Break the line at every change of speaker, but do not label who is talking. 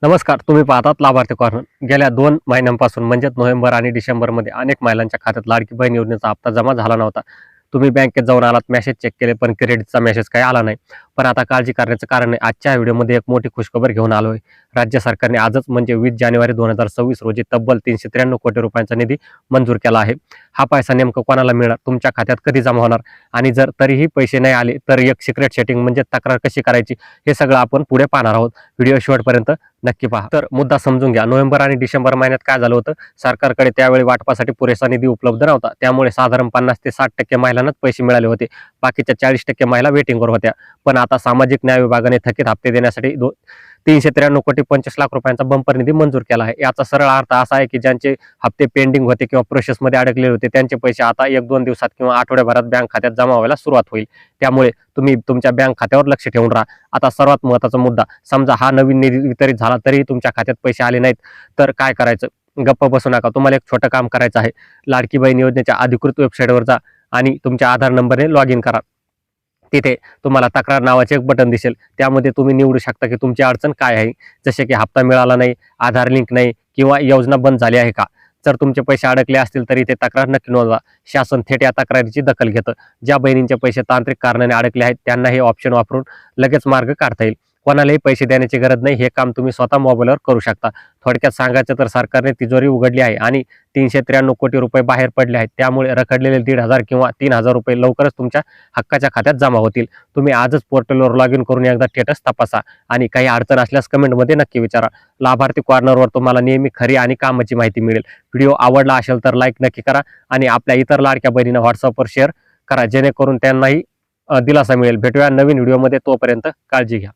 नमस्कार. तुम्ही पाहतात लाभार्थी कॉर्नर. गेल्या 2 महिन्यांपासून म्हणजेच नोव्हेंबर आणि डिसेंबरमध्ये अनेक महिलांच्या खात्यात लाडकी बहीण योजनेचा हप्ता जमा झाला नव्हता. तुम्ही बँकेत जाऊन आलात, मेसेज चेक केले, पण क्रेडिटचा मेसेज काही आला नाही. पण आता काळजी करण्याचं कारण आहे. आजच्या व्हिडिओमध्ये एक मोठी खुशखबर घेऊन आलो आहे. राज्य सरकारने आजच म्हणजे 20 जानेवारी 2026 रोजी तब्बल 393 कोटी रुपयांचा निधी मंजूर केला आहे. हा पैसा नेमकं कोणाला मिळणार, तुमच्या खात्यात कधी जमा होणार आणि जर तरीही पैसे नाही आले तर एक सिक्रेट सेटिंग म्हणजे तक्रार कशी करायची, हे सगळं आपण पुढे पाहणार आहोत. व्हिडिओ शेवटपर्यंत नक्की पहा. तर मुद्दा समजून घ्या. नोव्हेंबर आणि डिसेंबर महिन्यात काय झालं होतं, सरकारकडे त्यावेळी वाटपासाठी पुरेसा निधी उपलब्ध नव्हता. त्यामुळे साधारण 50 ते 60% महिलांनाच पैसे मिळाले होते. बाकीच्या 40% महिला वेटिंगवर होत्या. पण आता सामाजिक न्याय विभागाने थकीत हप्ते देण्यासाठी 393 कोटी 25 लाख रुपयांचा बंपर निधी मंजूर केला आहे. याचा सरळ अर्थ असा आहे की ज्यांचे हप्ते पेंडिंग होते किंवा प्रोसेसमध्ये अडकलेले होते, त्यांचे पैसे आता 1-2 दिवसात किंवा आठवड्याभरात बँक खात्यात जमा व्हायला सुरुवात होईल. त्यामुळे तुम्ही तुमच्या बँक खात्यावर लक्ष ठेवून राहा. आता सर्वात महत्त्वाचा मुद्दा, समजा हा नवीन निधी वितरित झाला तरी तुमच्या खात्यात पैसे आले नाहीत, तर काय करायचं? गप्प बसू नका. तुम्हाला एक छोटं काम करायचं आहे. लाडकी बहीण योजनेच्या अधिकृत वेबसाईटवर जा आणि तुमच्या आधार नंबरने लॉग इन करा. तिथे तुम्हाला तक्रार नावाचे एक बटन दिसेल. त्यामध्ये तुम्ही निवडू शकता की तुमची अडचण काय आहे. जसे की हप्ता मिळाला नाही, आधार लिंक नाही किंवा योजना बंद झाली आहे का. जर तुमचे पैसे अडकले असतील तर इथे तक्रार नक्की नोंदवा. शासन थेट या तक्रारीची दखल घेतं. ज्या बहिणींचे पैसे तांत्रिक कारणाने अडकले आहेत त्यांना हे ऑप्शन वापरून लगेच मार्ग काढता येईल. कोणालाही पैसे देण्याची गरज नाही. हे काम तुम्ही स्वतः मोबाईलवर करू शकता. थोडक्यात सांगायचं तर सरकारने तिजोरी उघडली आहे आणि 393 कोटी रुपये बाहेर पडले आहेत. त्यामुळे रखडलेले 1,500 किंवा 3,000 रुपये लवकरच तुमच्या हक्काच्या खात्यात जमा होतील. तुम्ही आजच पोर्टलवर लॉग इन करून एकदा स्टेटस तपासा आणि काही अडचण असल्यास कमेंटमध्ये नक्की विचारा. लाभार्थी कॉर्नरवर तुम्हाला नेहमी खरी आणि कामाची माहिती मिळेल. व्हिडिओ आवडला असेल तर लाईक नक्की करा आणि आपल्या इतर लाडक्या बहिणींना व्हॉट्सअपवर शेअर करा, जेणेकरून त्यांनाही दिलासा मिळेल. भेटूया नवीन व्हिडिओमध्ये. तोपर्यंत काळजी घ्या.